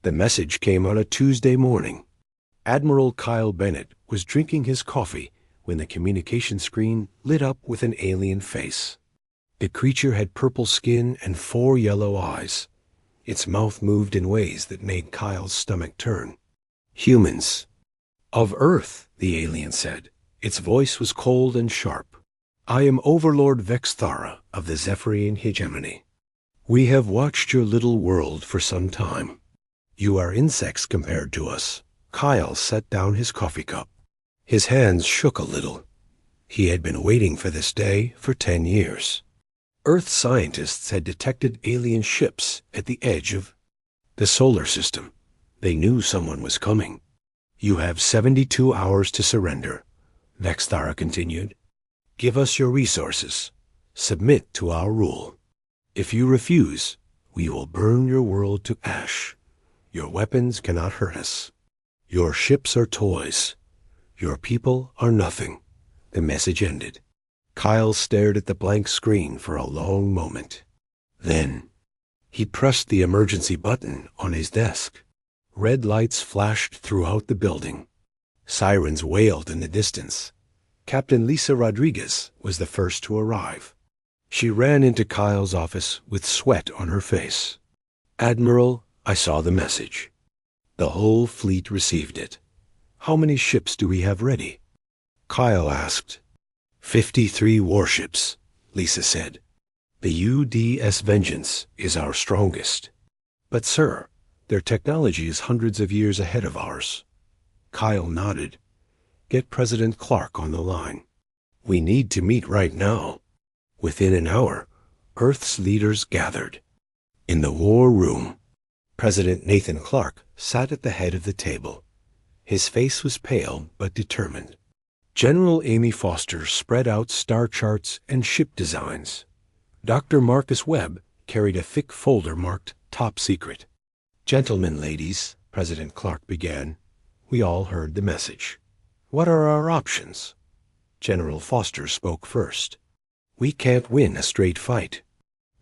The message came on a Tuesday morning. Admiral Kyle Bennett was drinking his coffee when the communication screen lit up with an alien face. The creature had purple skin and 4 yellow eyes. Its mouth moved in ways that made Kyle's stomach turn. "Humans." "Of Earth," the alien said. Its voice was cold and sharp. "I am Overlord Vexthara of the Zephyrian hegemony. We have watched your little world for some time. You are insects compared to us." Kyle set down his coffee cup. His hands shook a little. He had been waiting for this day for 10 years. Earth scientists had detected alien ships at the edge of the solar system. They knew someone was coming. "You have 72 hours to surrender," Vexthara continued. "Give us your resources. Submit to our rule. If you refuse, we will burn your world to ash. Your weapons cannot hurt us. Your ships are toys. Your people are nothing." The message ended. Kyle stared at the blank screen for a long moment. Then he pressed the emergency button on his desk. Red lights flashed throughout the building. Sirens wailed in the distance. Captain Lisa Rodriguez was the first to arrive. She ran into Kyle's office with sweat on her face. "Admiral, I saw the message. The whole fleet received it. How many ships do we have ready?" Kyle asked. 53 warships, Lisa said. "The UDS Vengeance is our strongest. But, sir, their technology is hundreds of years ahead of ours." Kyle nodded. "Get President Clark on the line. We need to meet right now." Within an hour, Earth's leaders gathered. In the war room, President Nathan Clark sat at the head of the table. His face was pale but determined. General Amy Foster spread out star charts and ship designs. Dr. Marcus Webb carried a thick folder marked Top Secret. "Gentlemen, ladies," President Clark began. We all heard the message. "What are our options?" General Foster spoke first. "We can't win a straight fight.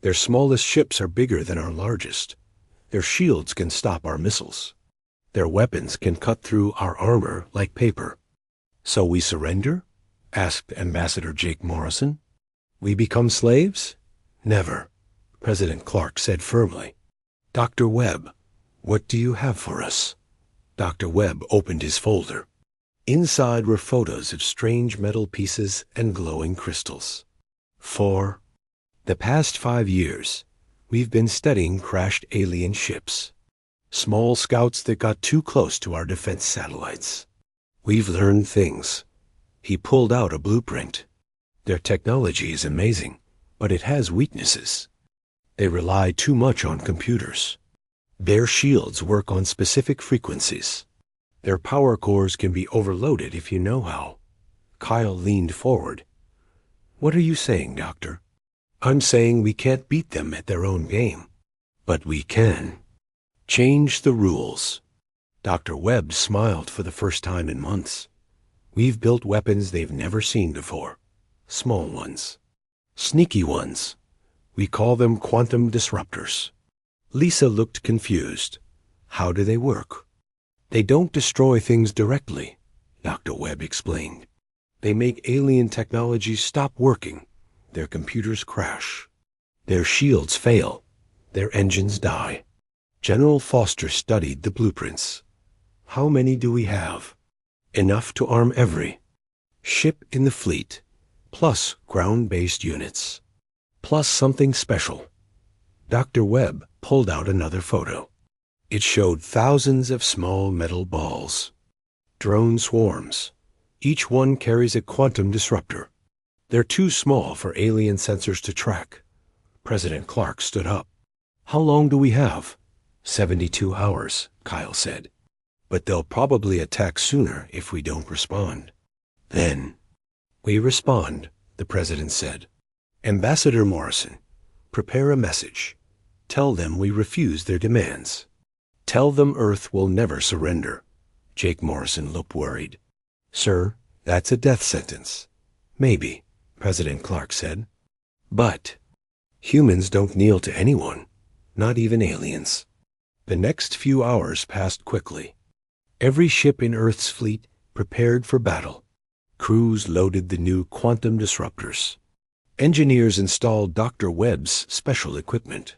Their smallest ships are bigger than our largest. Their shields can stop our missiles. Their weapons can cut through our armor like paper." "So we surrender?" asked Ambassador Jake Morrison. "We become slaves?" "Never," President Clark said firmly. "Dr. Webb, what do you have for us?" Dr. Webb opened his folder. Inside were photos of strange metal pieces and glowing crystals. "For the past 5 years, we've been studying crashed alien ships. Small scouts that got too close to our defense satellites. We've learned things." He pulled out a blueprint. "Their technology is amazing, but it has weaknesses. They rely too much on computers. Their shields work on specific frequencies. Their power cores can be overloaded if you know how." Kyle leaned forward. "What are you saying, Doctor?" "I'm saying we can't beat them at their own game. But we can change the rules." Dr. Webb smiled for the first time in months. "We've built weapons they've never seen before. Small ones. Sneaky ones. We call them quantum disruptors." Lisa looked confused. "How do they work?" "They don't destroy things directly," Dr. Webb explained. "They make alien technology stop working. Their computers crash. Their shields fail. Their engines die." General Foster studied the blueprints. "How many do we have?" "Enough to arm every ship in the fleet, plus ground-based units, plus something special." Dr. Webb pulled out another photo. It showed thousands of small metal balls. Drone swarms. Each one carries a quantum disruptor. They're too small for alien sensors to track. President Clark stood up. "How long do we have?" 72 hours, Kyle said. "But they'll probably attack sooner if we don't respond." "Then we respond," the president said. "Ambassador Morrison, prepare a message. Tell them we refuse their demands. Tell them Earth will never surrender." Jake Morrison looked worried. "Sir, that's a death sentence." "Maybe," President Clark said. "But humans don't kneel to anyone, not even aliens. The next few hours passed quickly. Every ship in Earth's fleet prepared for battle. Crews loaded the new quantum disruptors. Engineers installed Dr. Webb's special equipment.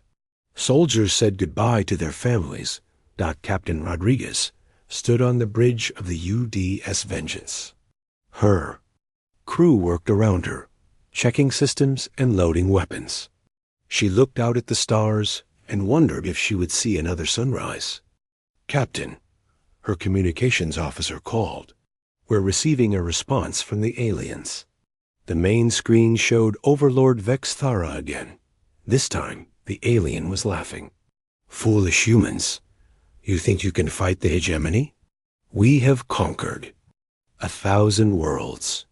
Soldiers said goodbye to their families. Captain Rodriguez stood on the bridge of the UDS Vengeance. Her crew worked around her, checking systems and loading weapons. She looked out at the stars and wondered if she would see another sunrise. "Captain," her communications officer called. "We're receiving a response from the aliens." The main screen showed Overlord Vexthara again. This time, the alien was laughing. "Foolish humans. You think you can fight the hegemony? We have conquered 1,000 worlds.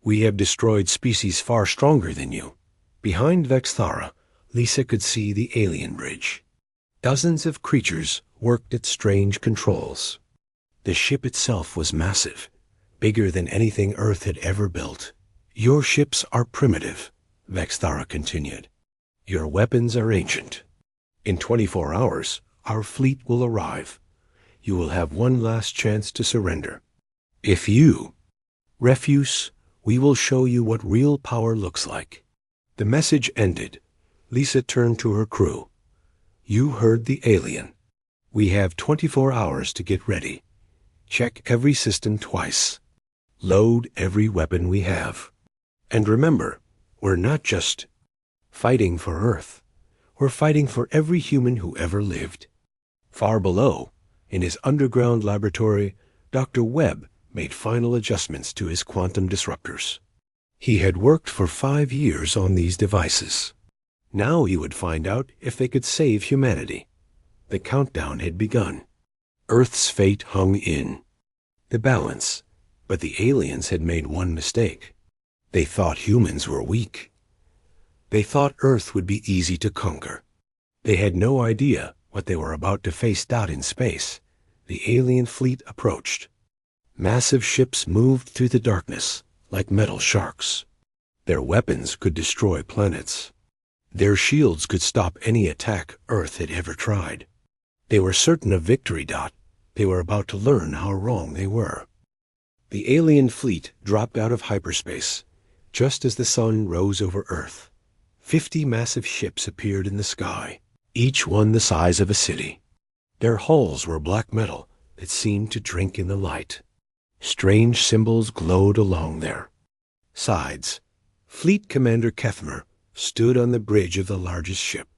We have destroyed species far stronger than you." Behind Vexthara, Lisa could see the alien bridge. Dozens of creatures worked at strange controls. The ship itself was massive, bigger than anything Earth had ever built. "Your ships are primitive," Vexthara continued. "Your weapons are ancient. In 24 hours, our fleet will arrive. You will have one last chance to surrender. If you refuse, we will show you what real power looks like." The message ended. Lisa turned to her crew. "You heard the alien. We have 24 hours to get ready. Check every system twice. Load every weapon we have. And remember, we're not just fighting for Earth. We're fighting for every human who ever lived." Far below, in his underground laboratory, Dr. Webb made final adjustments to his quantum disruptors. He had worked for 5 years on these devices. Now he would find out if they could save humanity. The countdown had begun. Earth's fate hung in the balance, but the aliens had made one mistake. They thought humans were weak. They thought Earth would be easy to conquer. They had no idea what they were about to face. In space, the alien fleet approached. Massive ships moved through the darkness like metal sharks. Their weapons could destroy planets. Their shields could stop any attack Earth had ever tried. They were certain of victory. They were about to learn how wrong they were. The alien fleet dropped out of hyperspace just as the sun rose over Earth. 50 massive ships appeared in the sky, each one the size of a city. Their hulls were black metal that seemed to drink in the light. Strange symbols glowed along their sides. Fleet Commander Kethmer stood on the bridge of the largest ship.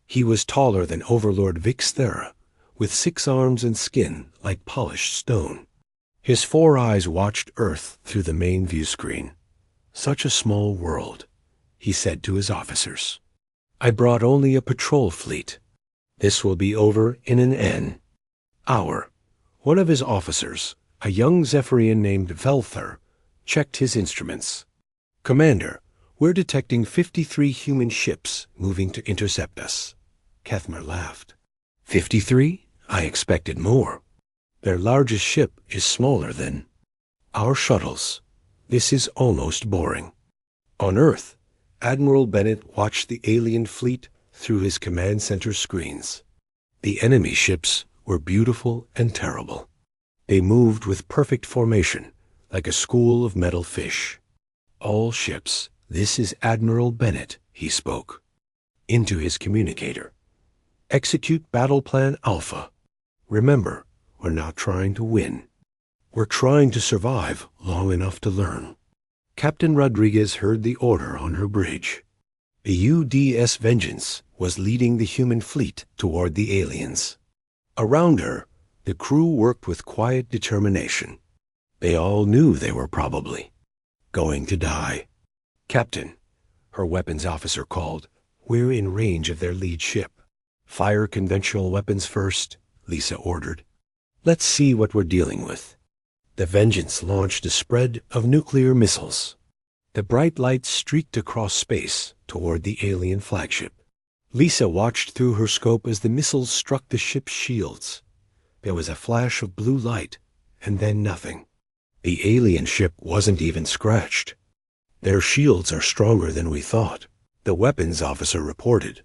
He was taller than Overlord Vexthara, with 6 arms and skin like polished stone. His 4 eyes watched Earth through the main view screen. "Such a small world," he said to his officers. "I brought only a patrol fleet. This will be over in an hour." One of his officers, a young Zephyrian named Velther, checked his instruments. "Commander, we're detecting 53 human ships moving to intercept us." Kethmer laughed. 53? I expected more. Their largest ship is smaller than our shuttles. This is almost boring." On Earth, Admiral Bennett watched the alien fleet through his command center screens. The enemy ships were beautiful and terrible. They moved with perfect formation, like a school of metal fish. "All ships, this is Admiral Bennett," he spoke into his communicator. "Execute Battle Plan Alpha. Remember, we're not trying to win. We're trying to survive long enough to learn." Captain Rodriguez heard the order on her bridge. The UDS Vengeance was leading the human fleet toward the aliens. Around her, the crew worked with quiet determination. They all knew they were probably going to die. "Captain," her weapons officer called, "we're in range of their lead ship." "Fire conventional weapons first," Lisa ordered. "Let's see what we're dealing with." The Vengeance launched a spread of nuclear missiles. The bright lights streaked across space toward the alien flagship. Lisa watched through her scope as the missiles struck the ship's shields. There was a flash of blue light, and then nothing. The alien ship wasn't even scratched. "Their shields are stronger than we thought," the weapons officer reported.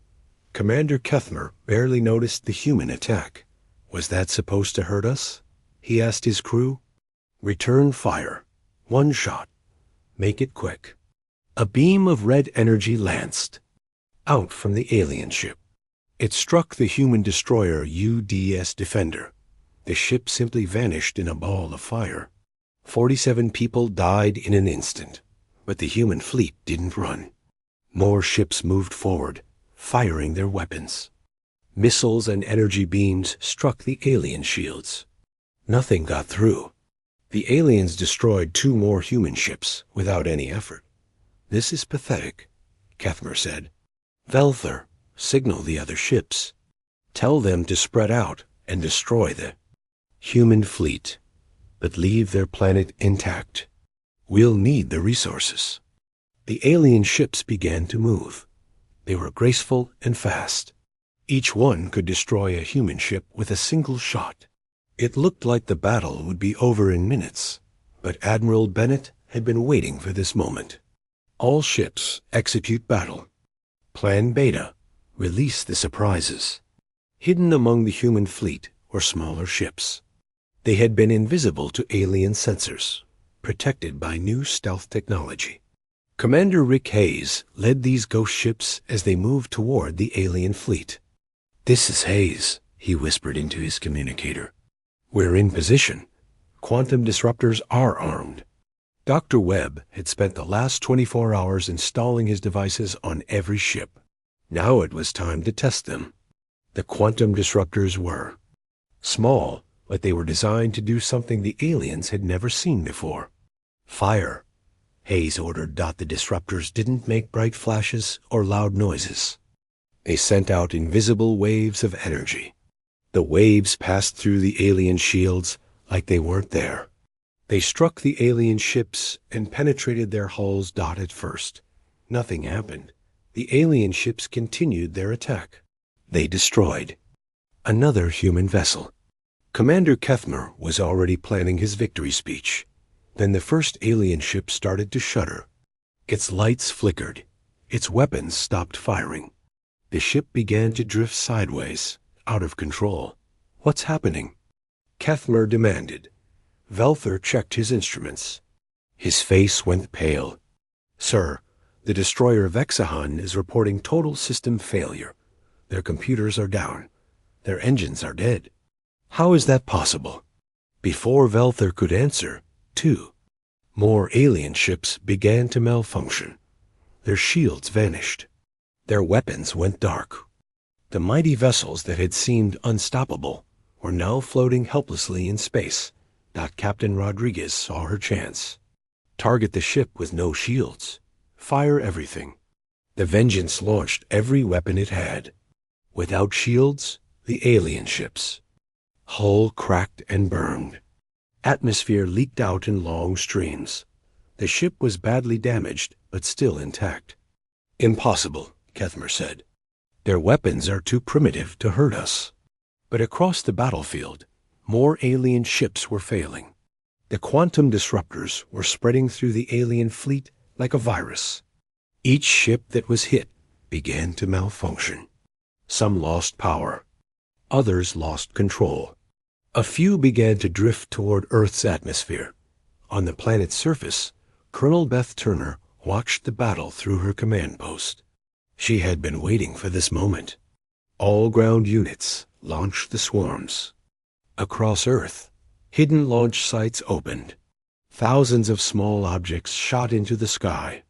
Commander Kethmer barely noticed the human attack. Was that supposed to hurt us? He asked his crew. Return fire. 1 shot. Make it quick. A beam of red energy lanced out from the alien ship. It struck the human destroyer UDS Defender. The ship simply vanished in a ball of fire. 47 people died in an instant, but the human fleet didn't run. More ships moved forward, firing their weapons. Missiles and energy beams struck the alien shields. Nothing got through. The aliens destroyed 2 more human ships without any effort. This is pathetic, Kethmer said. Velther, signal the other ships. Tell them to spread out and destroy the human fleet, but leave their planet intact. We'll need the resources. The alien ships began to move. They were graceful and fast. Each one could destroy a human ship with a single shot. It looked like the battle would be over in minutes, but Admiral Bennett had been waiting for this moment. All ships execute battle. Plan Beta, release the surprises. Hidden among the human fleet were smaller ships. They had been invisible to alien sensors, protected by new stealth technology. Commander Rick Hayes led these ghost ships as they moved toward the alien fleet. "This is Hayes," he whispered into his communicator. "We're in position. Quantum disruptors are armed." Dr. Webb had spent the last 24 hours installing his devices on every ship. Now it was time to test them. The quantum disruptors were small, but they were designed to do something the aliens had never seen before. Fire, Hayes ordered. The disruptors didn't make bright flashes or loud noises. They sent out invisible waves of energy. The waves passed through the alien shields like they weren't there. They struck the alien ships and penetrated their hulls. At first, nothing happened. The alien ships continued their attack. They destroyed another human vessel. Commander Kethmer was already planning his victory speech. Then the first alien ship started to shudder. Its lights flickered. Its weapons stopped firing. The ship began to drift sideways, out of control. "What's happening?" Kethmer demanded. Velther checked his instruments. His face went pale. "Sir, the destroyer Vexahan is reporting total system failure. Their computers are down. Their engines are dead." "How is that possible?" Before Velther could answer, 2 more alien ships began to malfunction. Their shields vanished. Their weapons went dark. The mighty vessels that had seemed unstoppable were now floating helplessly in space. Captain Rodriguez saw her chance. Target the ship with no shields. Fire everything. The Vengeance launched every weapon it had. Without shields, the alien ships. Hull cracked and burned. Atmosphere leaked out in long streams. The ship was badly damaged, but still intact. "Impossible," Kethmer said. "Their weapons are too primitive to hurt us." But across the battlefield, more alien ships were failing. The quantum disruptors were spreading through the alien fleet like a virus. Each ship that was hit began to malfunction. Some lost power. Others lost control. A few began to drift toward Earth's atmosphere. On the planet's surface, Colonel Beth Turner watched the battle through her command post. She had been waiting for this moment. All ground units launched the swarms. Across Earth, hidden launch sites opened. Thousands of small objects shot into the sky.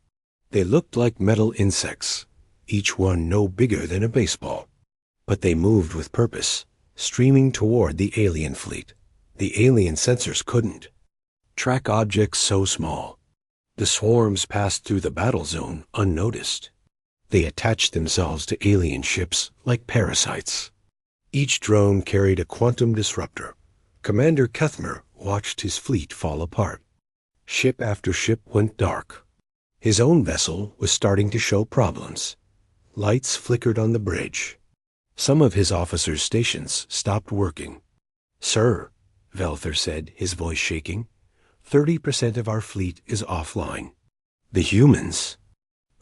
They looked like metal insects, each one no bigger than a baseball. But they moved with purpose, streaming toward the alien fleet. The alien sensors couldn't track objects so small. The swarms passed through the battle zone unnoticed. They attached themselves to alien ships like parasites. Each drone carried a quantum disruptor. Commander Kethmer watched his fleet fall apart. Ship after ship went dark. His own vessel was starting to show problems. Lights flickered on the bridge. Some of his officers' stations stopped working. "Sir," Velther said, his voice shaking, 30% of our fleet is offline. The humans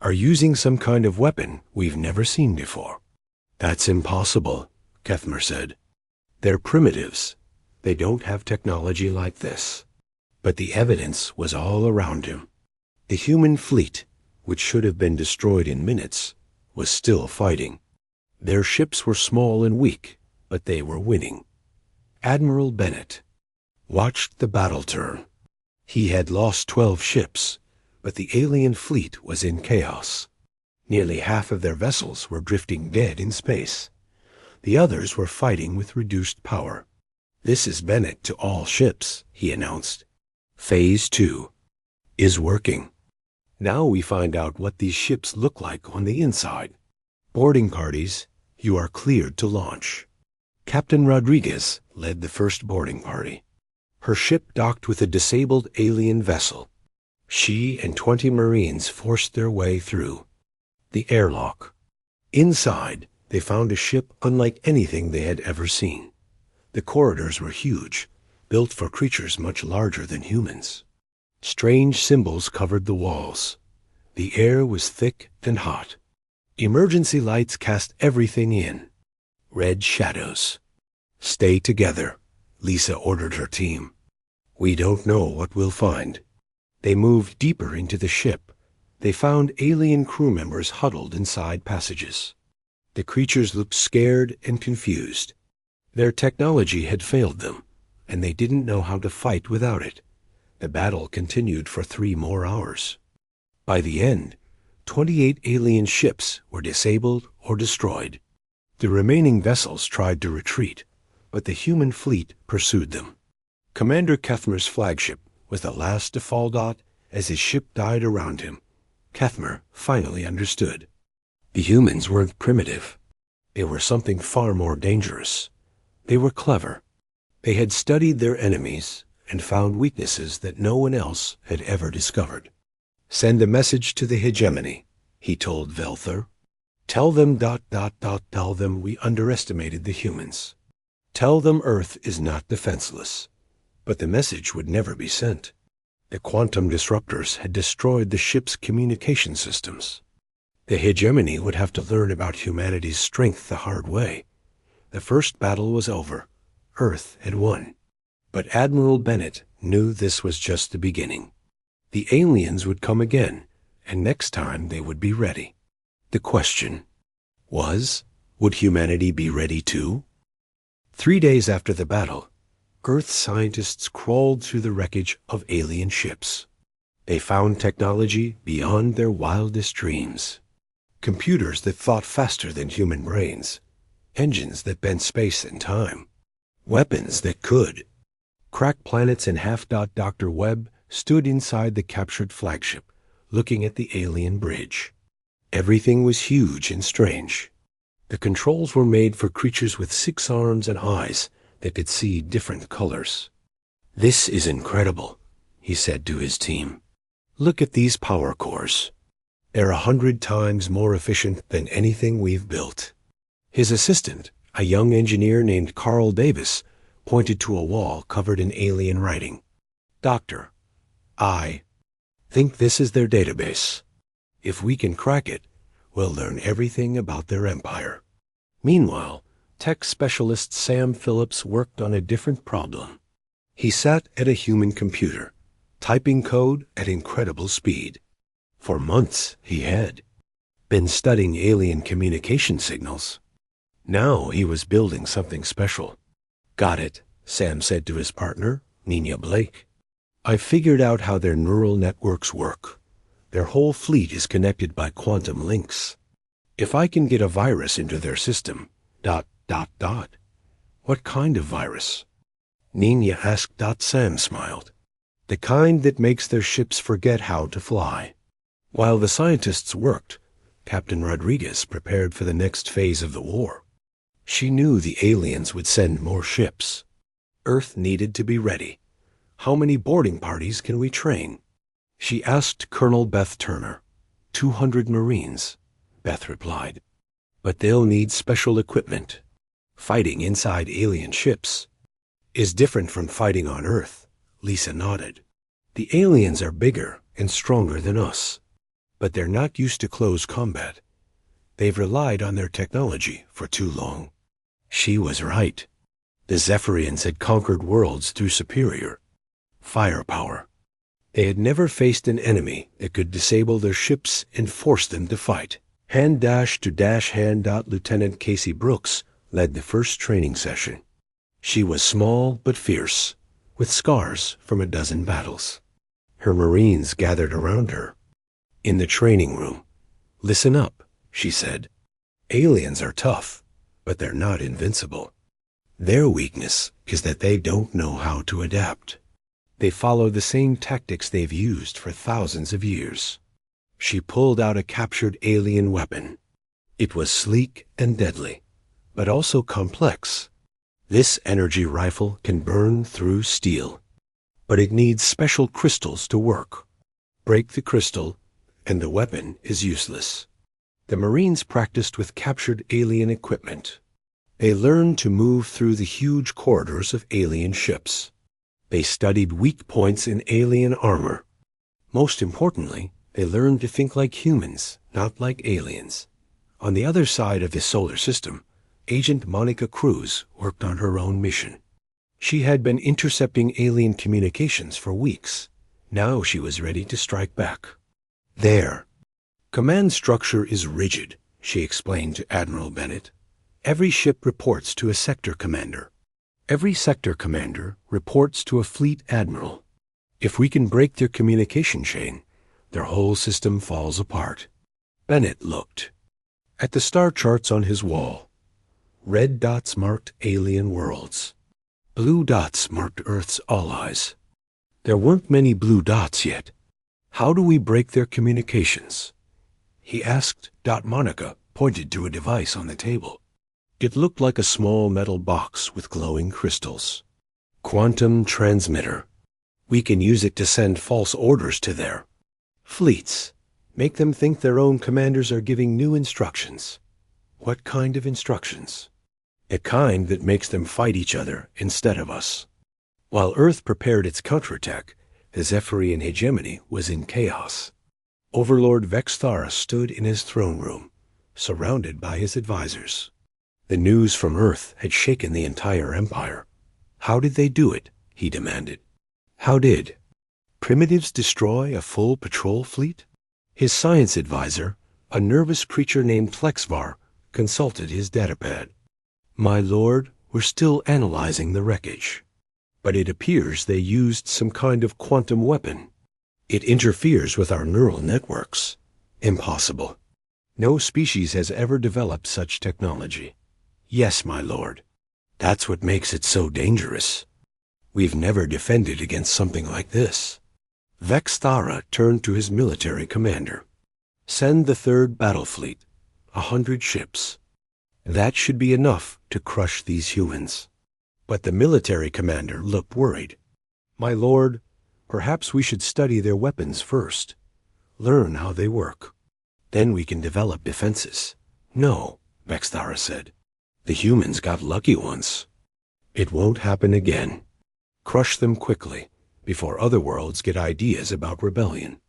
are using some kind of weapon we've never seen before." "That's impossible," Kethmer said. They're primitives. They don't have technology like this. But the evidence was all around him. The human fleet, which should have been destroyed in minutes, was still fighting. Their ships were small and weak, but they were winning. Admiral Bennett watched the battle turn. He had lost 12 ships, but the alien fleet was in chaos. Nearly half of their vessels were drifting dead in space. The others were fighting with reduced power. "This is Bennett to all ships," he announced. "Phase 2 is working. Now we find out what these ships look like on the inside. Boarding parties, you are cleared to launch." Captain Rodriguez led the first boarding party. Her ship docked with a disabled alien vessel. She and 20 Marines forced their way through the airlock. Inside, they found a ship unlike anything they had ever seen. The corridors were huge, built for creatures much larger than humans. Strange symbols covered the walls. The air was thick and hot. Emergency lights cast everything in. Red shadows. "Stay together," Lisa ordered her team. "We don't know what we'll find." They moved deeper into the ship. They found alien crew members huddled inside passages. The creatures looked scared and confused. Their technology had failed them, and they didn't know how to fight without it. The battle continued for 3 more hours. By the end, 28 alien ships were disabled or destroyed. The remaining vessels tried to retreat, but the human fleet pursued them. Commander Kethmer's flagship was the last to fall dot as his ship died around him. Kethmer finally understood. The humans weren't primitive. They were something far more dangerous. They were clever. They had studied their enemies and found weaknesses that no one else had ever discovered. "Send a message to the hegemony," he told Velther. "Tell them ... tell them we underestimated the humans. Tell them Earth is not defenseless." But the message would never be sent. The quantum disruptors had destroyed the ship's communication systems. The hegemony would have to learn about humanity's strength the hard way. The first battle was over. Earth had won. But Admiral Bennett knew this was just the beginning. The aliens would come again, and next time they would be ready. The question was, would humanity be ready too? 3 days after the battle, Earth scientists crawled through the wreckage of alien ships. They found technology beyond their wildest dreams. Computers that thought faster than human brains. Engines that bent space and time. Weapons that could. Crack Planets and Dr. Webb stood inside the captured flagship, looking at the alien bridge. Everything was huge and strange. The controls were made for creatures with 6 arms and eyes that could see different colors. "This is incredible," he said to his team. "Look at these power cores. They're 100 times more efficient than anything we've built." His assistant, a young engineer named Carl Davis, pointed to a wall covered in alien writing. "Doctor, I think this is their database. If we can crack it, we'll learn everything about their empire." Meanwhile, tech specialist Sam Phillips worked on a different problem. He sat at a human computer, typing code at incredible speed. For months he had been studying alien communication signals. Now he was building something special. "Got it," Sam said to his partner, Nina Blake. "I figured out how their neural networks work. Their whole fleet is connected by quantum links. If I can get a virus into their system, ... What kind of virus?" Nina asked. Sam smiled. "The kind that makes their ships forget how to fly." While the scientists worked, Captain Rodriguez prepared for the next phase of the war. She knew the aliens would send more ships. Earth needed to be ready. "How many boarding parties can we train?" She asked Colonel Beth Turner. 200 Marines, Beth replied. "But they'll need special equipment. Fighting inside alien ships is different from fighting on Earth," Lisa nodded. "The aliens are bigger and stronger than us, but they're not used to close combat. They've relied on their technology for too long." She was right. The Zephyrians had conquered worlds through superior firepower. They had never faced an enemy that could disable their ships and force them to fight. Hand. Lieutenant Casey Brooks led the first training session. She was small but fierce, with scars from a dozen battles. Her Marines gathered around her. In the training room, "Listen up," she said. "Aliens are tough, but they're not invincible. Their weakness is that they don't know how to adapt. They follow the same tactics they've used for thousands of years." She pulled out a captured alien weapon. It was sleek and deadly, but also complex. "This energy rifle can burn through steel, but it needs special crystals to work. Break the crystal, and the weapon is useless." The Marines practiced with captured alien equipment. They learned to move through the huge corridors of alien ships. They studied weak points in alien armor. Most importantly, they learned to think like humans, not like aliens. On the other side of the solar system, Agent Monica Cruz worked on her own mission. She had been intercepting alien communications for weeks. Now she was ready to strike back. "There. Command structure is rigid," she explained to Admiral Bennett. "Every ship reports to a sector commander. Every sector commander reports to a fleet admiral. If we can break their communication chain, their whole system falls apart." Bennett looked at the star charts on his wall. Red dots marked alien worlds. Blue dots marked Earth's allies. There weren't many blue dots yet. "How do we break their communications?" he asked. Monica pointed to a device on the table. It looked like a small metal box with glowing crystals. "Quantum transmitter. We can use it to send false orders to their fleets. Make them think their own commanders are giving new instructions." "What kind of instructions?" "A kind that makes them fight each other instead of us." While Earth prepared its counterattack, the Zephyrian hegemony was in chaos. Overlord Vexthara stood in his throne room, surrounded by his advisors. The news from Earth had shaken the entire empire. "How did they do it?" he demanded. "How did primitives destroy a full patrol fleet?" His science advisor, a nervous creature named Flexvar, consulted his datapad. "My lord, we're still analyzing the wreckage. But it appears they used some kind of quantum weapon. It interferes with our neural networks." "Impossible. No species has ever developed such technology." "Yes, my lord. That's what makes it so dangerous. We've never defended against something like this." Vexthara turned to his military commander. "Send the 3rd Battle Fleet, 100 ships. That should be enough to crush these humans." But the military commander looked worried. "My lord, perhaps we should study their weapons first. Learn how they work. Then we can develop defenses." "No," Vexthara said. "The humans got lucky once. It won't happen again. Crush them quickly, before other worlds get ideas about rebellion."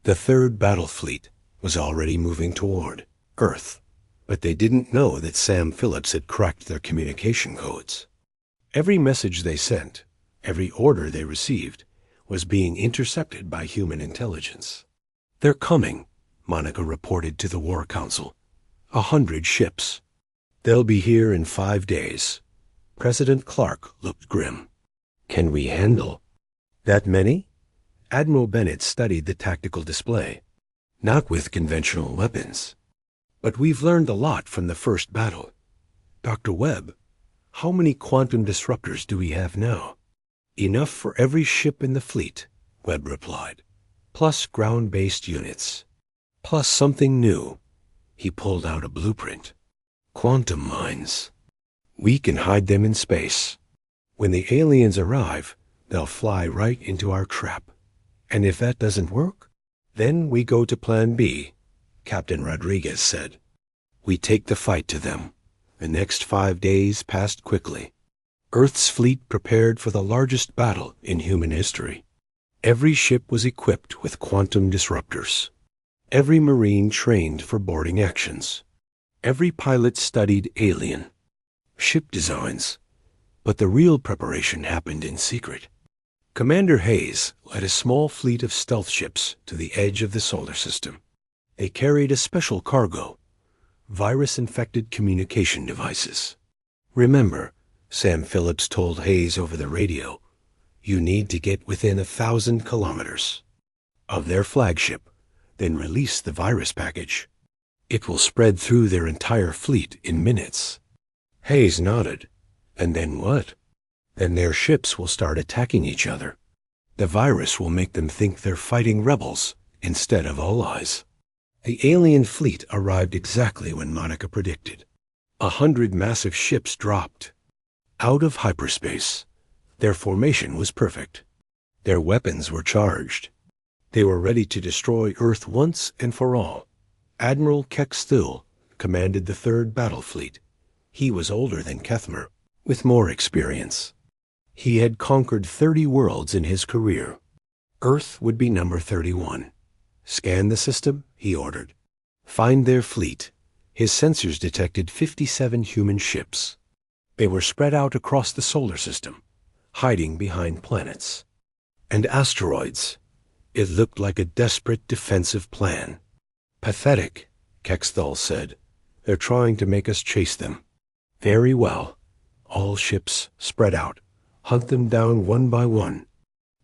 The 3rd Battle Fleet was already moving toward Earth, but they didn't know that Sam Phillips had cracked their communication codes. Every message they sent, every order they received, was being intercepted by human intelligence. "They're coming," Monica reported to the War Council. 100 ships. They'll be here in 5 days. President Clark looked grim. "Can we handle that many?" Admiral Bennett studied the tactical display. "Not with conventional weapons. But we've learned a lot from the first battle. Dr. Webb, how many quantum disruptors do we have now?" "Enough for every ship in the fleet," Webb replied. "Plus ground-based units. Plus something new." He pulled out a blueprint. "Quantum mines. We can hide them in space. When the aliens arrive, they'll fly right into our trap. And if that doesn't work, then we go to Plan B," Captain Rodriguez said. "We take the fight to them." The next 5 days passed quickly. Earth's fleet prepared for the largest battle in human history. Every ship was equipped with quantum disruptors. Every Marine trained for boarding actions. Every pilot studied alien ship designs. But the real preparation happened in secret. Commander Hayes led a small fleet of stealth ships to the edge of the solar system. They carried a special cargo, virus-infected communication devices. Remember, Sam Phillips told Hayes over the radio, you need to get within 1,000 kilometers of their flagship, then release the virus package. It will spread through their entire fleet in minutes. Hayes nodded. And then what? Then their ships will start attacking each other. The virus will make them think they're fighting rebels instead of allies. The alien fleet arrived exactly when Monica predicted. 100 massive ships dropped out of hyperspace. Their formation was perfect. Their weapons were charged. They were ready to destroy Earth once and for all. Admiral Keck Still commanded the 3rd Battle Fleet. He was older than Kethmer, with more experience. He had conquered 30 worlds in his career. Earth would be number 31. Scan the system, he ordered. Find their fleet. His sensors detected 57 human ships. They were spread out across the solar system, hiding behind planets and asteroids. It looked like a desperate defensive plan. Pathetic, Kexthal said. They're trying to make us chase them. Very well. All ships spread out. Hunt them down one by one.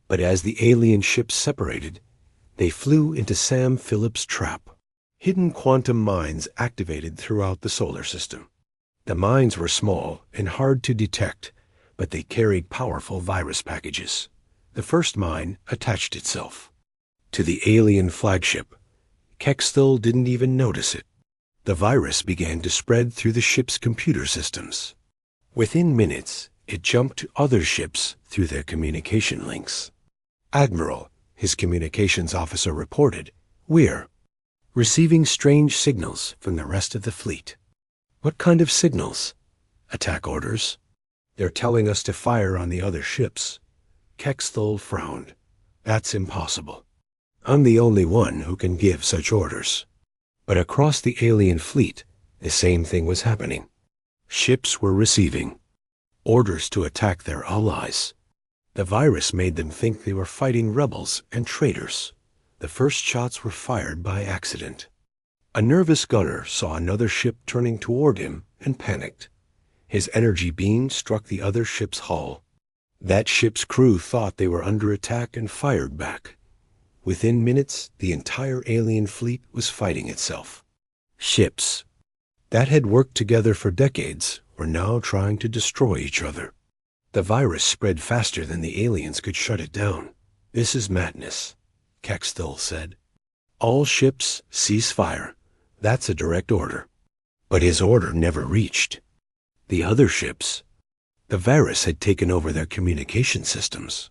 But as the alien ships separated, they flew into Sam Phillips' trap. Hidden quantum mines activated throughout the solar system. The mines were small and hard to detect, but they carried powerful virus packages. The first mine attached itself to the alien flagship. Kexthal didn't even notice it. The virus began to spread through the ship's computer systems. Within minutes, it jumped to other ships through their communication links. Admiral, his communications officer reported, we're receiving strange signals from the rest of the fleet. What kind of signals? Attack orders. They're telling us to fire on the other ships. Kexthal frowned. That's impossible. I'm the only one who can give such orders. But across the alien fleet, the same thing was happening. Ships were receiving orders to attack their allies. The virus made them think they were fighting rebels and traitors. The first shots were fired by accident. A nervous gunner saw another ship turning toward him and panicked. His energy beam struck the other ship's hull. That ship's crew thought they were under attack and fired back. Within minutes, the entire alien fleet was fighting itself. Ships that had worked together for decades were now trying to destroy each other. The virus spread faster than the aliens could shut it down. This is madness, Kexthal said. All ships cease fire. That's a direct order. But his order never reached the other ships. The virus had taken over their communication systems.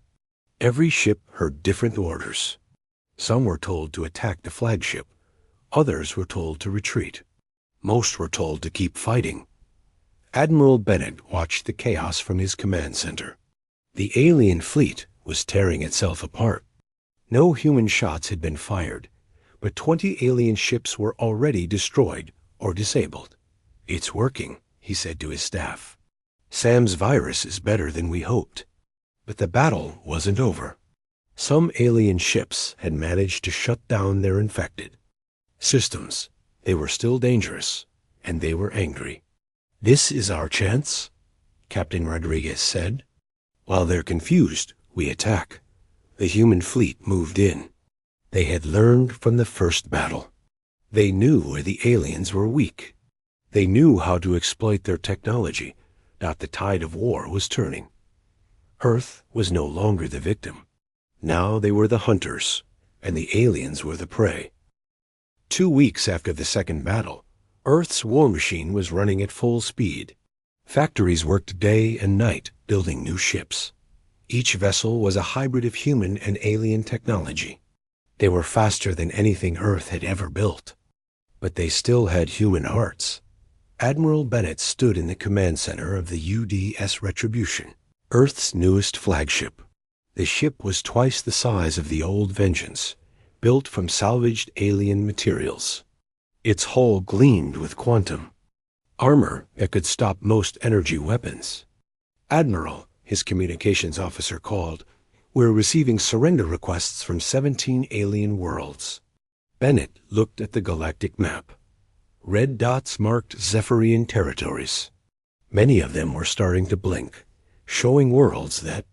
Every ship heard different orders. Some were told to attack the flagship. Others were told to retreat. Most were told to keep fighting. Admiral Bennett watched the chaos from his command center. The alien fleet was tearing itself apart. No human shots had been fired, but 20 alien ships were already destroyed or disabled. It's working, he said to his staff. Sam's virus is better than we hoped. But the battle wasn't over. Some alien ships had managed to shut down their infected systems. They were still dangerous, and they were angry. This is our chance, Captain Rodriguez said. While they're confused, we attack. The human fleet moved in. They had learned from the first battle. They knew where the aliens were weak. They knew how to exploit their technology. Now the tide of war was turning. Earth was no longer the victim. Now they were the hunters, and the aliens were the prey. 2 weeks after the second battle, Earth's war machine was running at full speed. Factories worked day and night building new ships. Each vessel was a hybrid of human and alien technology. They were faster than anything Earth had ever built. But they still had human hearts. Admiral Bennett stood in the command center of the UDS Retribution, Earth's newest flagship. The ship was twice the size of the old Vengeance, built from salvaged alien materials. Its hull gleamed with quantum armor that could stop most energy weapons. "Admiral," his communications officer called, "we're receiving surrender requests from 17 alien worlds." Bennett looked at the galactic map. Red dots marked Zephyrian territories. Many of them were starting to blink, showing worlds that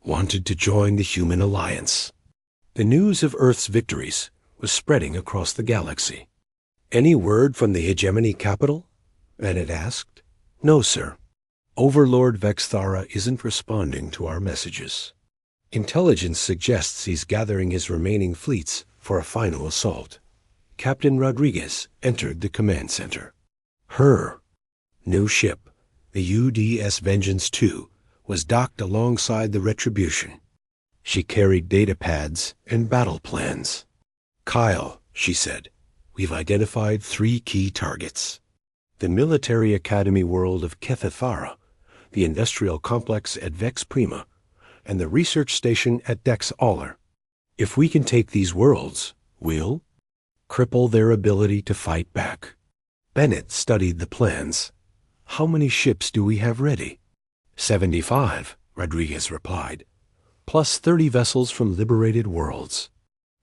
wanted to join the human alliance. The news of Earth's victories was spreading across the galaxy. "Any word from the hegemony capital?" Bennett asked. "No, sir. Overlord Vexthara isn't responding to our messages. Intelligence suggests he's gathering his remaining fleets for a final assault." Captain Rodriguez entered the command center. Her new ship, the UDS Vengeance II, was docked alongside the Retribution. She carried data pads and battle plans. "Kyle," she said, "we've identified 3 key targets: the military academy world of Kethethara, the industrial complex at Vex Prima, and the research station at Dex Aller. If we can take these worlds, we'll cripple their ability to fight back." Bennett studied the plans. "How many ships do we have ready?" 75, Rodriguez replied, "plus 30 vessels from liberated worlds.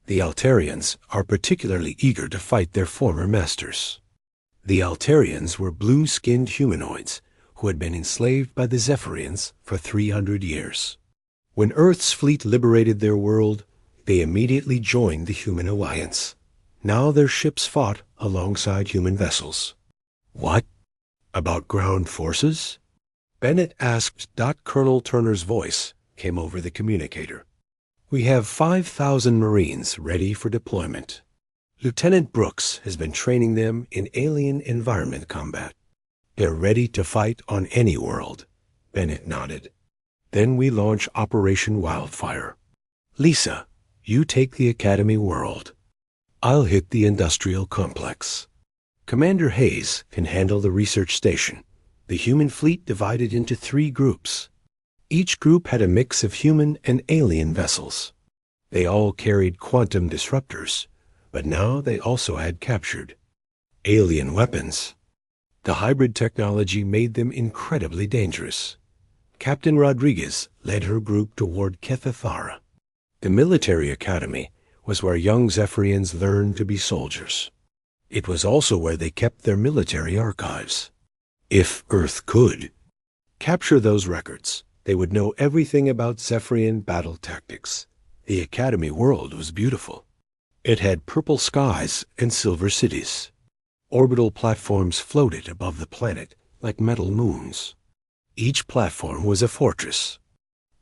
The Altarians are particularly eager to fight their former masters." The Altarians were blue-skinned humanoids who had been enslaved by the Zephyrians for 300 years. When Earth's fleet liberated their world, they immediately joined the human alliance. Now their ships fought alongside human vessels. "What about ground forces?" Bennett asked. Colonel Turner's voice came over the communicator. "We have 5,000 Marines ready for deployment. Lieutenant Brooks has been training them in alien environment combat. They're ready to fight on any world." Bennett nodded. "Then we launch Operation Wildfire. Lisa, you take the Academy world. I'll hit the industrial complex. Commander Hayes can handle the research station." The human fleet divided into 3 groups. Each group had a mix of human and alien vessels. They all carried quantum disruptors, but now they also had captured alien weapons. The hybrid technology made them incredibly dangerous. Captain Rodriguez led her group toward Kethethara. The military academy was where young Zephyrians learned to be soldiers. It was also where they kept their military archives. If Earth could capture those records, they would know everything about Zephyrian battle tactics. The Academy world was beautiful. It had purple skies and silver cities. Orbital platforms floated above the planet like metal moons. Each platform was a fortress,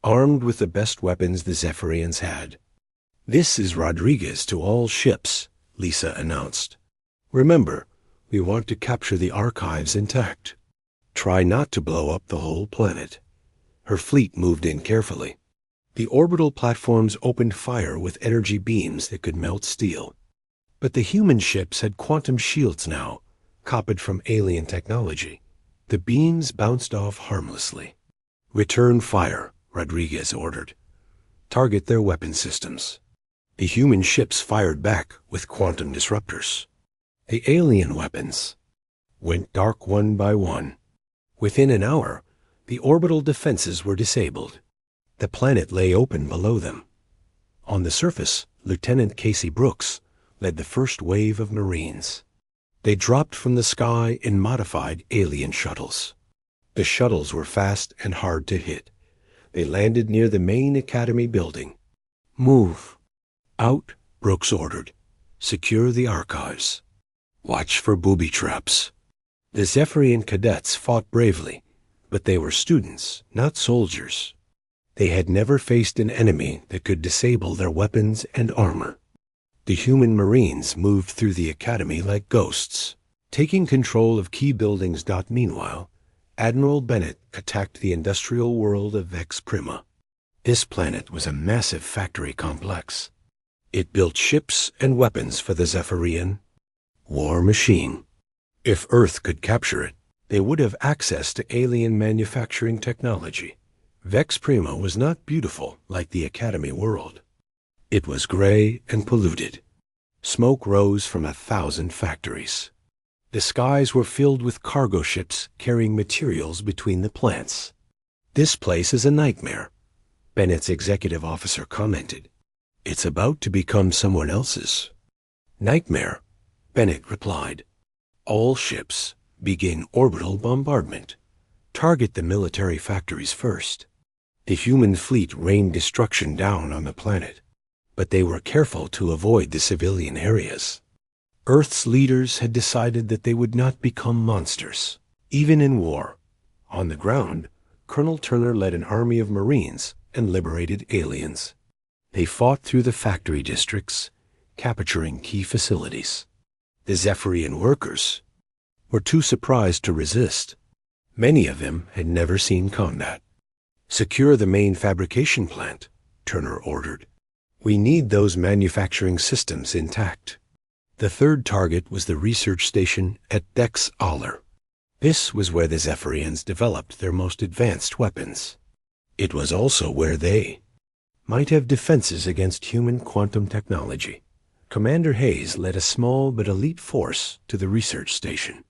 armed with the best weapons the Zephyrians had. "This is Rodriguez to all ships," Lisa announced. "Remember, we want to capture the archives intact. Try not to blow up the whole planet." Her fleet moved in carefully. The orbital platforms opened fire with energy beams that could melt steel. But the human ships had quantum shields now, copied from alien technology. The beams bounced off harmlessly. "Return fire," Rodriguez ordered. "Target their weapon systems." The human ships fired back with quantum disruptors. The alien weapons went dark one by one. Within an hour, the orbital defenses were disabled. The planet lay open below them. On the surface, Lieutenant Casey Brooks led the first wave of Marines. They dropped from the sky in modified alien shuttles. The shuttles were fast and hard to hit. They landed near the main Academy building. "Move." "Out," Brooks ordered. "Secure the archives. Watch for booby traps." The Zephyrian cadets fought bravely, but they were students, not soldiers. They had never faced an enemy that could disable their weapons and armor. The human Marines moved through the Academy like ghosts, taking control of key buildings. Meanwhile, Admiral Bennett attacked the industrial world of Vex Prima. This planet was a massive factory complex. It built ships and weapons for the Zephyrian war machine. If Earth could capture it, they would have access to alien manufacturing technology. Vex Prima was not beautiful like the Academy world. It was gray and polluted. Smoke rose from 1,000 factories. The skies were filled with cargo ships carrying materials between the plants. "This place is a nightmare," Bennett's executive officer commented. "It's about to become someone else's." "Nightmare," Bennett replied. "All ships begin orbital bombardment. Target the military factories first." The human fleet rained destruction down on the planet, but they were careful to avoid the civilian areas. Earth's leaders had decided that they would not become monsters, even in war. On the ground, Colonel Turner led an army of Marines and liberated aliens. They fought through the factory districts, capturing key facilities. The Zephyrian workers were too surprised to resist. Many of them had never seen combat. "Secure the main fabrication plant," Turner ordered. "We need those manufacturing systems intact." The third target was the research station at Dex Aller. This was where the Zephyrians developed their most advanced weapons. It was also where they might have defenses against human quantum technology. Commander Hayes led a small but elite force to the research station.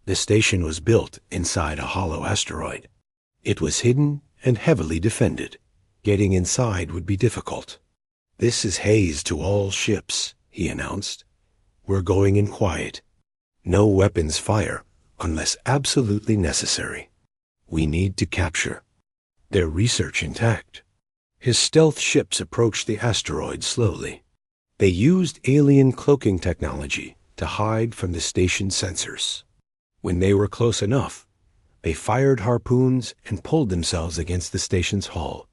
The station was built inside a hollow asteroid. It was hidden and heavily defended. Getting inside would be difficult. "This is Hayes to all ships," he announced. "We're going in quiet. No weapons fire unless absolutely necessary. We need to capture their research intact." His stealth ships approached the asteroid slowly. They used alien cloaking technology to hide from the station's sensors. When they were close enough, they fired harpoons and pulled themselves against the station's hull.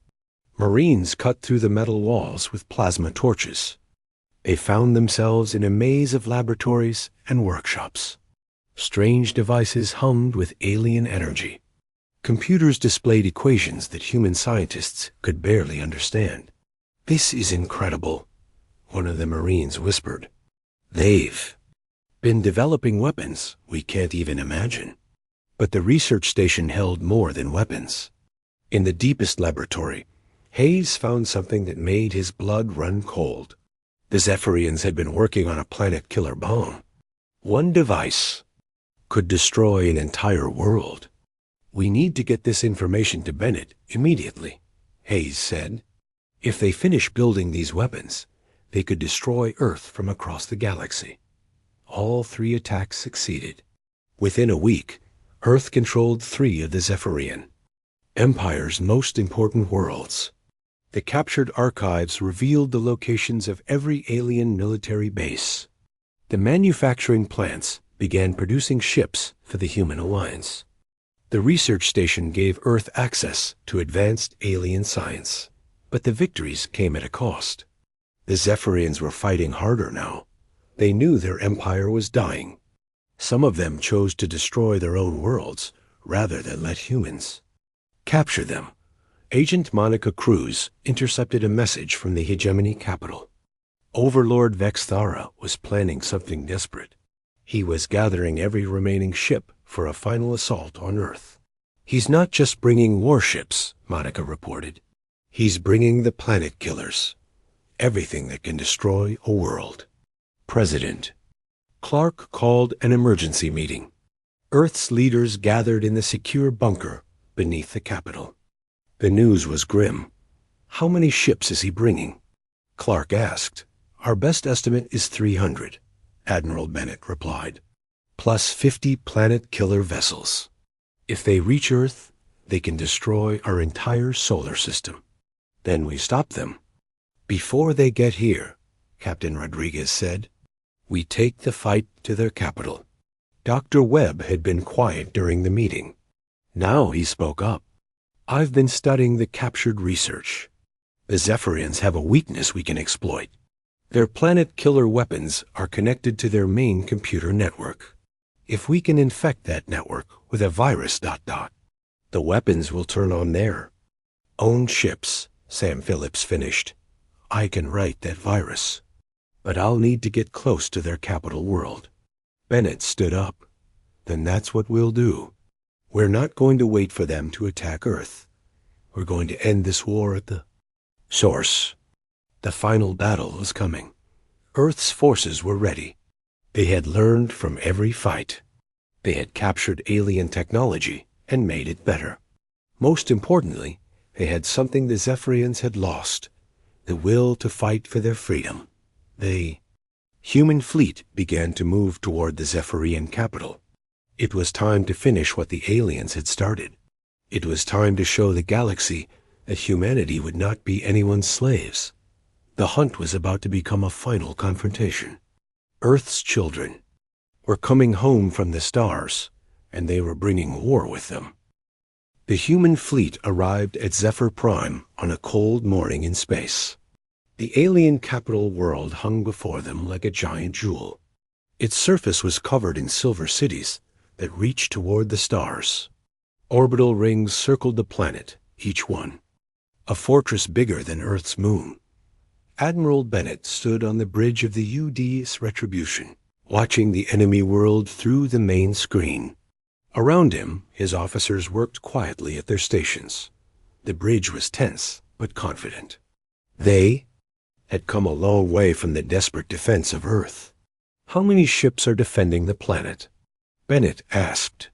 Marines cut through the metal walls with plasma torches. They found themselves in a maze of laboratories and workshops. Strange devices hummed with alien energy. Computers displayed equations that human scientists could barely understand. "This is incredible," one of the Marines whispered. "They've been developing weapons we can't even imagine." But the research station held more than weapons. In the deepest laboratory, Hayes found something that made his blood run cold. The Zephyrians had been working on a planet-killer bomb. One device could destroy an entire world. "We need to get this information to Bennett immediately," Hayes said. "If they finish building these weapons, they could destroy Earth from across the galaxy." All 3 attacks succeeded. Within a week, Earth controlled 3 of the Zephyrian Empire's most important worlds. The captured archives revealed the locations of every alien military base. The manufacturing plants began producing ships for the Human Alliance. The research station gave Earth access to advanced alien science. But the victories came at a cost. The Zephyrians were fighting harder now. They knew their empire was dying. Some of them chose to destroy their own worlds rather than let humans capture them. Agent Monica Cruz intercepted a message from the Hegemony capital. Overlord Vexthara was planning something desperate. He was gathering every remaining ship for a final assault on Earth. "He's not just bringing warships," Monica reported. "He's bringing the planet killers. Everything that can destroy a world." President Clark called an emergency meeting. Earth's leaders gathered in the secure bunker beneath the Capitol. The news was grim. "How many ships is he bringing?" Clark asked. "Our best estimate is 300, Admiral Bennett replied, "plus 50 planet-killer vessels. If they reach Earth, they can destroy our entire solar system. Then we stop them. Before they get here," Captain Rodriguez said, "we take the fight to their capital." Dr. Webb had been quiet during the meeting. Now he spoke up. "I've been studying the captured research. The Zephyrians have a weakness we can exploit. Their planet-killer weapons are connected to their main computer network. If we can infect that network with a virus... the weapons will turn on their own ships," Sam Phillips finished. "I can write that virus, but I'll need to get close to their capital world." Bennett stood up. "Then that's what we'll do. We're not going to wait for them to attack Earth. We're going to end this war at the source." The final battle was coming. Earth's forces were ready. They had learned from every fight. They had captured alien technology and made it better. Most importantly, they had something the Zephyrians had lost, the will to fight for their freedom. The human fleet began to move toward the Zephyrian capital. It was time to finish what the aliens had started. It was time to show the galaxy that humanity would not be anyone's slaves. The hunt was about to become a final confrontation. Earth's children were coming home from the stars, and they were bringing war with them. The human fleet arrived at Zephyr Prime on a cold morning in space. The alien capital world hung before them like a giant jewel. Its surface was covered in silver cities that reached toward the stars. Orbital rings circled the planet, each one a fortress bigger than Earth's moon. Admiral Bennett stood on the bridge of the UD's Retribution, watching the enemy world through the main screen. Around him, his officers worked quietly at their stations. The bridge was tense, but confident. They had come a long way from the desperate defense of Earth. "How many ships are defending the planet?" Bennett asked.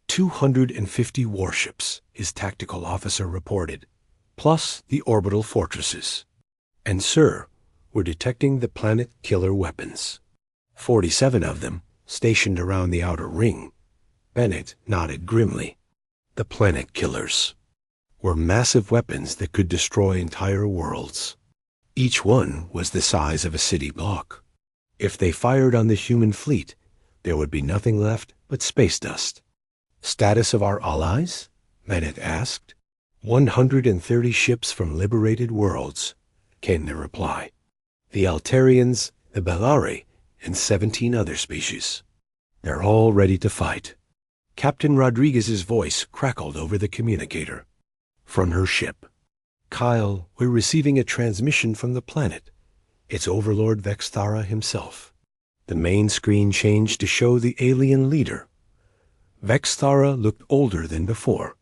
250 warships, his tactical officer reported, plus the orbital fortresses. "And, sir, we're detecting the planet-killer weapons. 47 of them, stationed around the outer ring." Bennett nodded grimly. The planet killers were massive weapons that could destroy entire worlds. Each one was the size of a city block. If they fired on the human fleet, there would be nothing left but space dust. "Status of our allies?" Bennett asked. 130 ships from liberated worlds, came the reply. The Altarians, the Bellari, and 17 other species. They're all ready to fight. Captain Rodriguez's voice crackled over the communicator. From her ship. "Kyle, we're receiving a transmission from the planet. It's Overlord Vexthara himself." The main screen changed to show the alien leader. Vexthara looked older than before.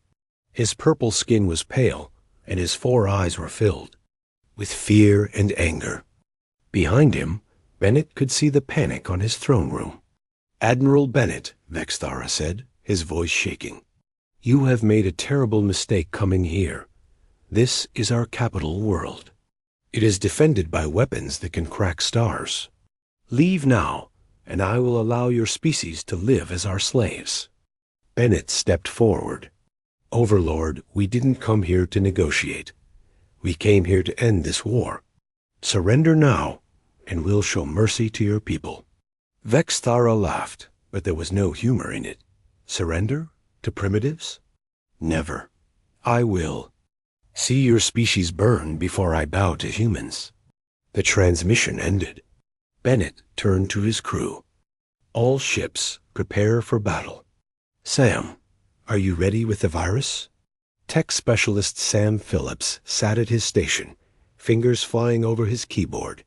His purple skin was pale, and his 4 eyes were filled with fear and anger. Behind him, Bennett could see the panic on his throne room. "Admiral Bennett," Vexthara said, his voice shaking. "You have made a terrible mistake coming here. This is our capital world. It is defended by weapons that can crack stars. Leave now, and I will allow your species to live as our slaves." Bennett stepped forward. "Overlord, we didn't come here to negotiate. We came here to end this war. Surrender now, and we'll show mercy to your people." Vexthara laughed, but there was no humor in it. "Surrender? To primitives? Never. I will. See your species burn before I bow to humans." The transmission ended. Bennett turned to his crew. "All ships, prepare for battle. Sam, are you ready with the virus?" Tech specialist Sam Phillips sat at his station, fingers flying over his keyboard.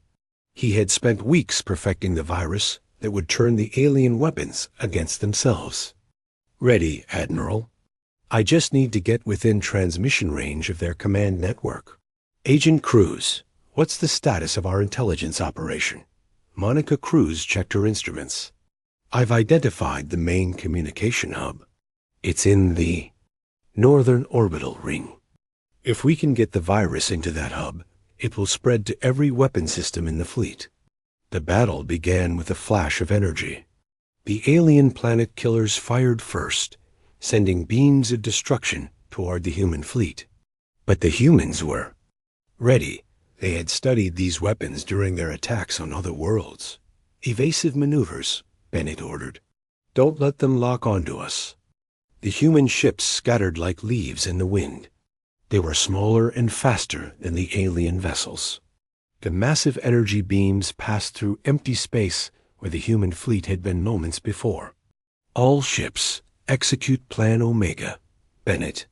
He had spent weeks perfecting the virus that would turn the alien weapons against themselves. "Ready, Admiral. I just need to get within transmission range of their command network. Agent Cruz, what's the status of our intelligence operation?" Monica Cruz checked her instruments. "I've identified the main communication hub. It's in the northern orbital ring. If we can get the virus into that hub, it will spread to every weapon system in the fleet." The battle began with a flash of energy. The alien planet killers fired first, sending beams of destruction toward the human fleet. But the humans were ready. They had studied these weapons during their attacks on other worlds. "Evasive maneuvers," Bennett ordered. "Don't let them lock onto us." The human ships scattered like leaves in the wind. They were smaller and faster than the alien vessels. The massive energy beams passed through empty space where the human fleet had been moments before. "All ships, execute Plan Omega," Bennett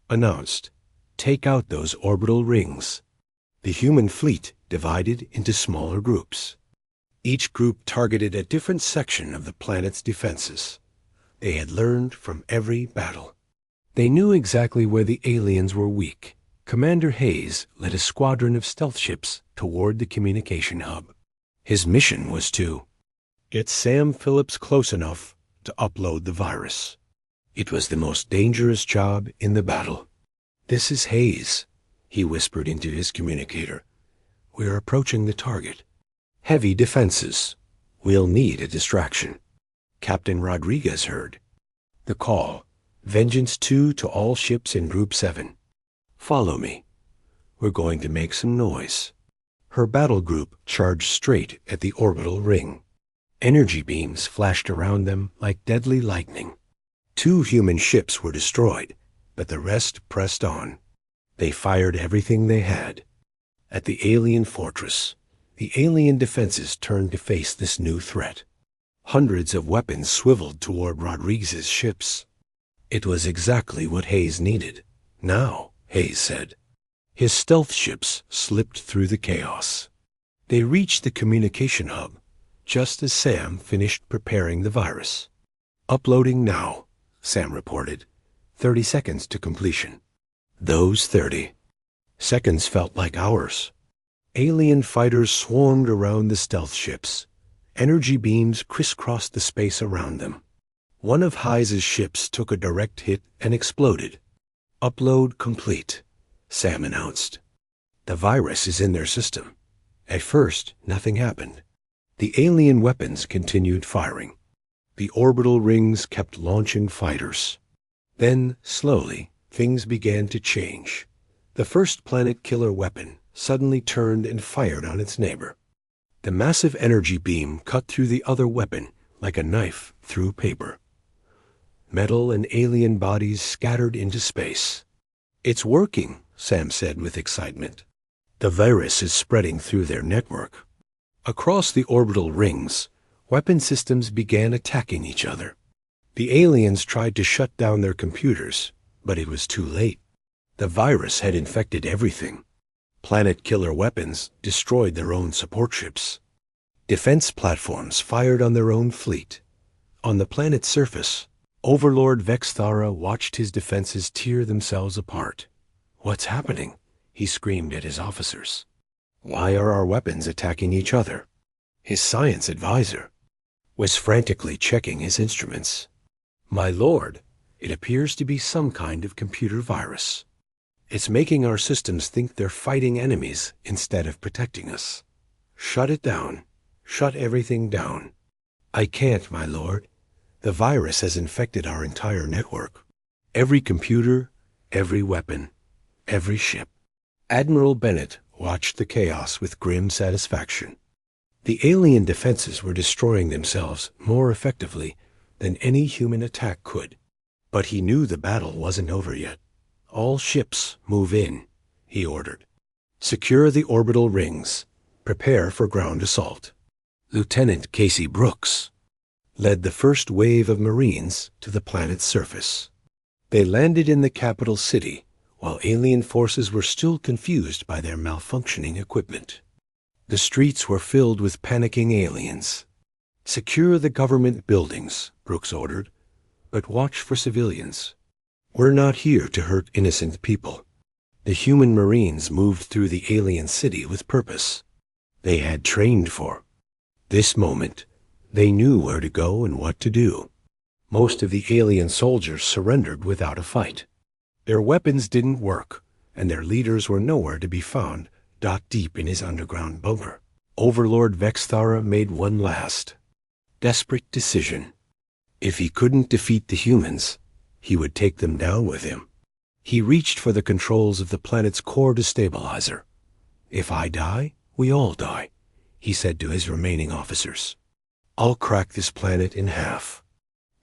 announced. "Take out those orbital rings." The human fleet divided into smaller groups. Each group targeted a different section of the planet's defenses. They had learned from every battle. They knew exactly where the aliens were weak. Commander Hayes led a squadron of stealth ships toward the communication hub. His mission was to get Sam Phillips close enough to upload the virus. It was the most dangerous job in the battle. "This is Hayes," he whispered into his communicator. "We're approaching the target. Heavy defenses. We'll need a distraction." Captain Rodriguez heard. The call. "Vengeance 2 to all ships in Group 7. Follow me. We're going to make some noise." Her battle group charged straight at the orbital ring. Energy beams flashed around them like deadly lightning. 2 human ships were destroyed, but the rest pressed on. They fired everything they had. At the alien fortress, the alien defenses turned to face this new threat. Hundreds of weapons swiveled toward Rodriguez's ships. It was exactly what Hayes needed. Now, Hayes said. His stealth ships slipped through the chaos. They reached the communication hub just as Sam finished preparing the virus. "Uploading now," Sam reported. 30 seconds to completion. Those 30 seconds felt like hours. Alien fighters swarmed around the stealth ships. Energy beams crisscrossed the space around them. One of Hayes' ships took a direct hit and exploded. "Upload complete," Sam announced. "The virus is in their system." At first, nothing happened. The alien weapons continued firing. The orbital rings kept launching fighters. Then, slowly, things began to change. The first planet killer weapon suddenly turned and fired on its neighbor. The massive energy beam cut through the other weapon like a knife through paper. Metal and alien bodies scattered into space. "It's working," Sam said with excitement. "The virus is spreading through their network." Across the orbital rings, weapon systems began attacking each other. The aliens tried to shut down their computers, but it was too late. The virus had infected everything. Planet killer weapons destroyed their own support ships. Defense platforms fired on their own fleet. On the planet's surface, Overlord Vexthara watched his defenses tear themselves apart. "What's happening?" he screamed at his officers. "Why are our weapons attacking each other?" His science advisor was frantically checking his instruments. "My lord, it appears to be some kind of computer virus. It's making our systems think they're fighting enemies instead of protecting us. Shut it down. Shut everything down." "I can't, my lord. The virus has infected our entire network. Every computer, every weapon, every ship." Admiral Bennett watched the chaos with grim satisfaction. The alien defenses were destroying themselves more effectively than any human attack could. But he knew the battle wasn't over yet. "All ships move in," he ordered. "Secure the orbital rings. Prepare for ground assault." Lieutenant Casey Brooks led the first wave of Marines to the planet's surface. They landed in the capital city while alien forces were still confused by their malfunctioning equipment. The streets were filled with panicking aliens. "Secure the government buildings," Brooks ordered, "but watch for civilians. We're not here to hurt innocent people." The human Marines moved through the alien city with purpose. They had trained for this moment. They knew where to go and what to do. Most of the alien soldiers surrendered without a fight. Their weapons didn't work, and their leaders were nowhere to be found, deep in his underground bunker. Overlord Vexthara made one last, desperate decision. If he couldn't defeat the humans, he would take them down with him. He reached for the controls of the planet's core destabilizer. "If I die, we all die," he said to his remaining officers. "I'll crack this planet in half."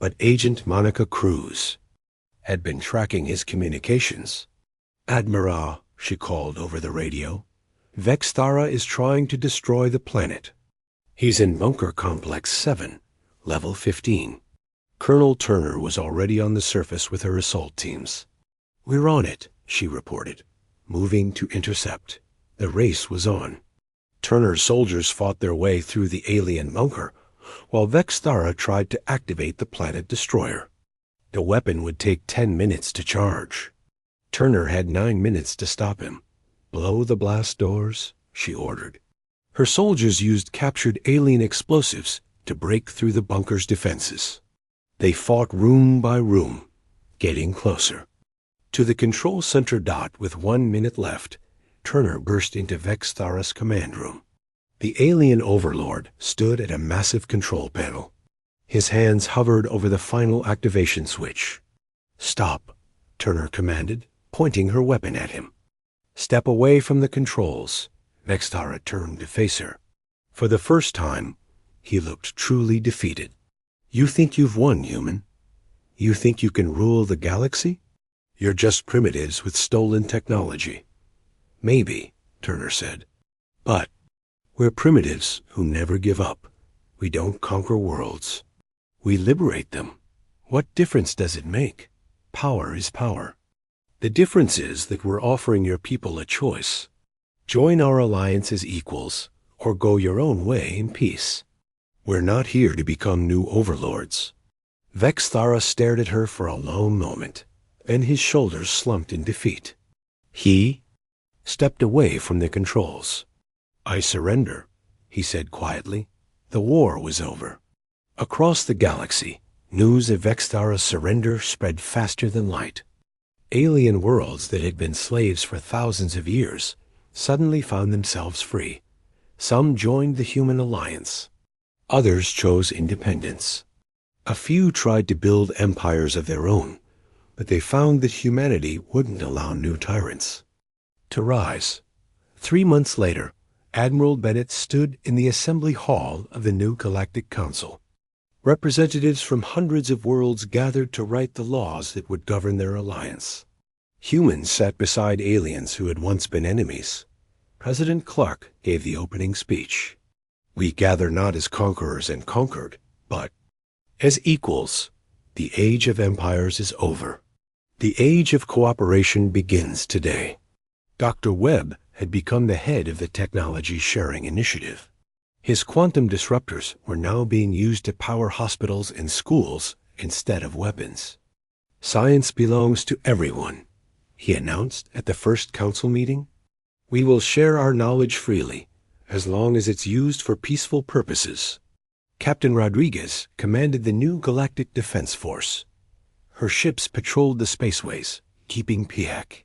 But Agent Monica Cruz had been tracking his communications. "Admiral," she called over the radio, "Vexthara is trying to destroy the planet. He's in Bunker Complex 7, Level 15. Colonel Turner was already on the surface with her assault teams. "We're on it," she reported, moving to intercept. The race was on. Turner's soldiers fought their way through the alien bunker, while Vexthara tried to activate the planet destroyer. The weapon would take 10 minutes to charge. Turner had 9 minutes to stop him. "Blow the blast doors," she ordered. Her soldiers used captured alien explosives to break through the bunker's defenses. They fought room by room, getting closer. To the control center dot with 1 minute left, Turner burst into Vexthara's command room. The alien overlord stood at a massive control panel. His hands hovered over the final activation switch. "Stop," Turner commanded, pointing her weapon at him. "Step away from the controls." Vexthara turned to face her. For the first time, he looked truly defeated. "You think you've won, human? You think you can rule the galaxy? You're just primitives with stolen technology." "Maybe," Turner said. "But we're primitives who never give up. We don't conquer worlds. We liberate them. What difference does it make? Power is power. The difference is that we're offering your people a choice. Join our alliance as equals, or go your own way in peace. We're not here to become new overlords." Vexthara stared at her for a long moment, and his shoulders slumped in defeat. He stepped away from the controls. "I surrender," he said quietly. The war was over. Across the galaxy, news of Vexthara's surrender spread faster than light. Alien worlds that had been slaves for thousands of years suddenly found themselves free. Some joined the human alliance. Others chose independence. A few tried to build empires of their own, but they found that humanity wouldn't allow new tyrants to rise. 3 months later, Admiral Bennett stood in the assembly hall of the new Galactic Council. Representatives from hundreds of worlds gathered to write the laws that would govern their alliance. Humans sat beside aliens who had once been enemies. President Clark gave the opening speech. "We gather not as conquerors and conquered, but as equals. The age of empires is over. The age of cooperation begins today." Dr. Webb had become the head of the Technology Sharing Initiative. His quantum disruptors were now being used to power hospitals and schools instead of weapons. "Science belongs to everyone," he announced at the first council meeting. "We will share our knowledge freely, as long as it's used for peaceful purposes." Captain Rodriguez commanded the new Galactic Defense Force. Her ships patrolled the spaceways, keeping Piak